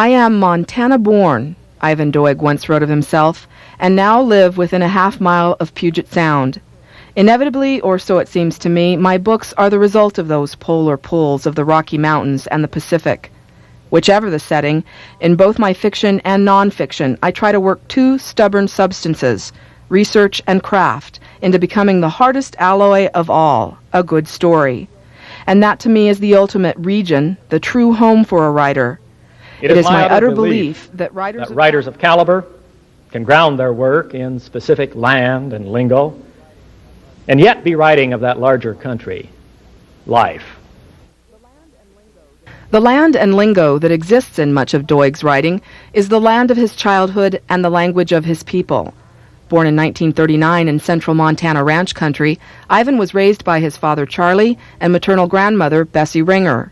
I am Montana-born, Ivan Doig once wrote of himself, and now live within a half-mile of Puget Sound. Inevitably, or so it seems to me, my books are the result of those polar pulls of the Rocky Mountains and the Pacific. Whichever the setting, in both my fiction and nonfiction, I try to work two stubborn substances, research and craft, into becoming the hardest alloy of all, a good story. And that to me is the ultimate region, the true home for a writer. It is my utter belief that writers of caliber can ground their work in specific land and lingo, and yet be writing of that larger country, life. The land and lingo that exists in much of Doig's writing is the land of his childhood and the language of his people. Born in 1939 in central Montana ranch country, Ivan was raised by his father Charlie and maternal grandmother Bessie Ringer.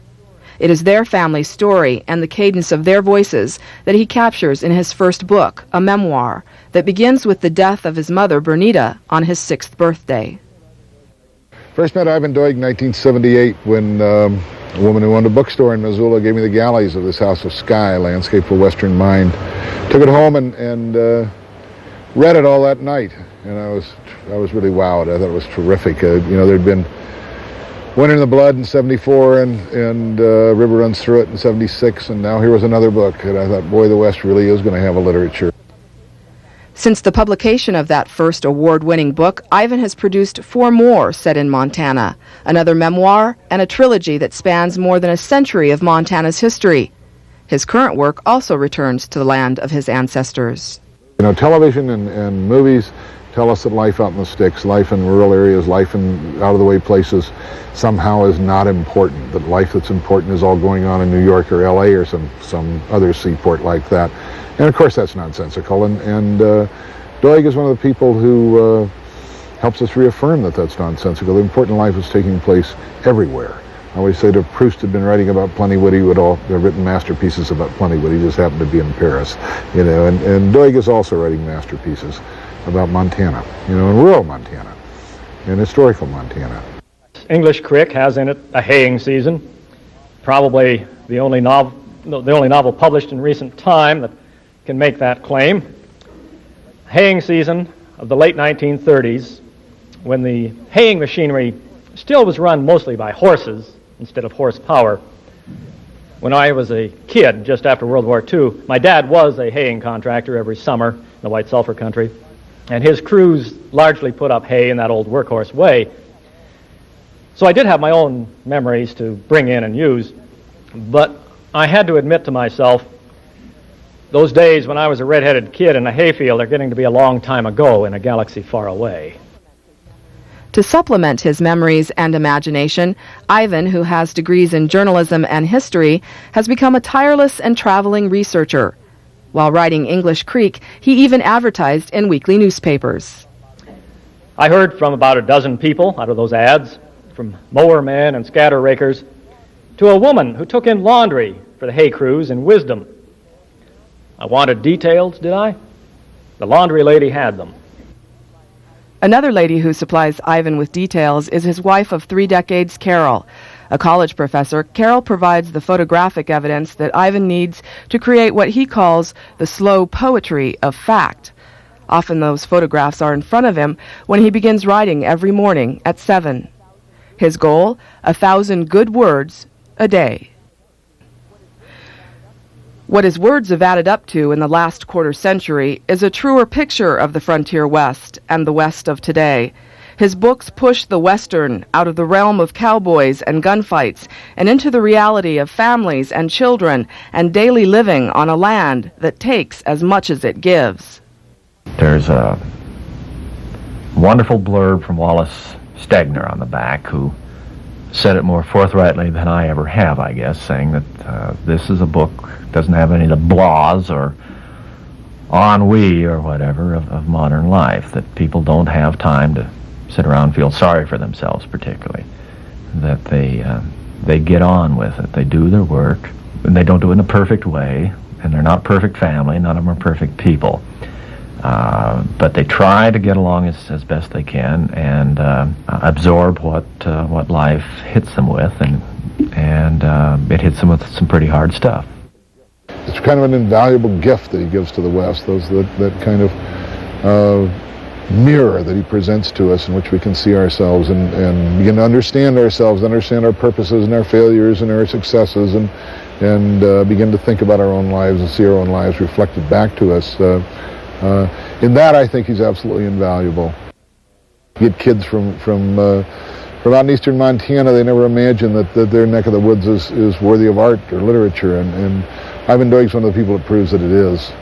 It is their family story and the cadence of their voices that he captures in his first book, a memoir, that begins with the death of his mother Bernita on his 6th birthday. First met Ivan Doig in 1978 when a woman who owned a bookstore in Missoula gave me the galleys of this House of Sky, Landscape for Western Mind. Took it home and read it all that night, and I was really wowed. I thought it was terrific. There'd been Winter in the Blood in 74 and River Runs Through It in 76, and now here was another book, and I thought, boy, the West really is going to have a literature. Since the publication of that first award-winning book, Ivan has produced 4 more set in Montana, another memoir, and a trilogy that spans more than a century of Montana's history. His current work also returns to the land of his ancestors. Television and movies tell us that life out in the sticks, life in rural areas, life in out-of-the-way places somehow is not important, that life that's important is all going on in New York or L.A. or some other seaport like that. And of course that's nonsensical, and Doig is one of the people who helps us reaffirm that that's nonsensical. The important life is taking place everywhere. I always say that if Proust had been writing about Plentywood, he would have written masterpieces about Plentywood. He just happened to be in Paris, and Doig is also writing masterpieces about Montana, and rural Montana, and historical Montana. English Crick has in it a haying season, probably the only novel published in recent time that can make that claim. Haying season of the late 1930s, when the haying machinery still was run mostly by horses instead of horsepower. When I was a kid, just after World War II, my dad was a haying contractor every summer in the White Sulphur Country, and his crews largely put up hay in that old workhorse way. So I did have my own memories to bring in and use, but I had to admit to myself, those days when I was a red-headed kid in a hayfield are getting to be a long time ago in a galaxy far away. To supplement his memories and imagination, Ivan, who has degrees in journalism and history, has become a tireless and traveling researcher. While writing English Creek, he even advertised in weekly newspapers. I heard from about a dozen people out of those ads, from mower men and scatter rakers, to a woman who took in laundry for the hay crews in Wisdom. I wanted details, did I? The laundry lady had them. Another lady who supplies Ivan with details is his wife of 3 decades, Carole. A college professor, Carole provides the photographic evidence that Ivan needs to create what he calls the slow poetry of fact. Often those photographs are in front of him when he begins writing every morning at 7. His goal, 1,000 good words a day. What his words have added up to in the last quarter century is a truer picture of the frontier West and the West of today. His books push the Western out of the realm of cowboys and gunfights and into the reality of families and children and daily living on a land that takes as much as it gives. There's a wonderful blurb from Wallace Stegner on the back, who said it more forthrightly than I ever have, I guess, saying that this is a book, doesn't have any of the blahs or ennui or whatever of modern life, that people don't have time to sit around and feel sorry for themselves particularly, that they get on with it, they do their work, and they don't do it in a perfect way, and they're not a perfect family, none of them are perfect people. But they try to get along as best they can and absorb what life hits them with, and it hits them with some pretty hard stuff. It's kind of an invaluable gift that he gives to the West, that kind of mirror that he presents to us in which we can see ourselves and begin to understand ourselves, understand our purposes and our failures and our successes, and begin to think about our own lives and see our own lives reflected back to us. In that, I think he's absolutely invaluable. You get kids from out in eastern Montana, they never imagine that their neck of the woods is worthy of art or literature, and Ivan Doig's one of the people that proves that it is.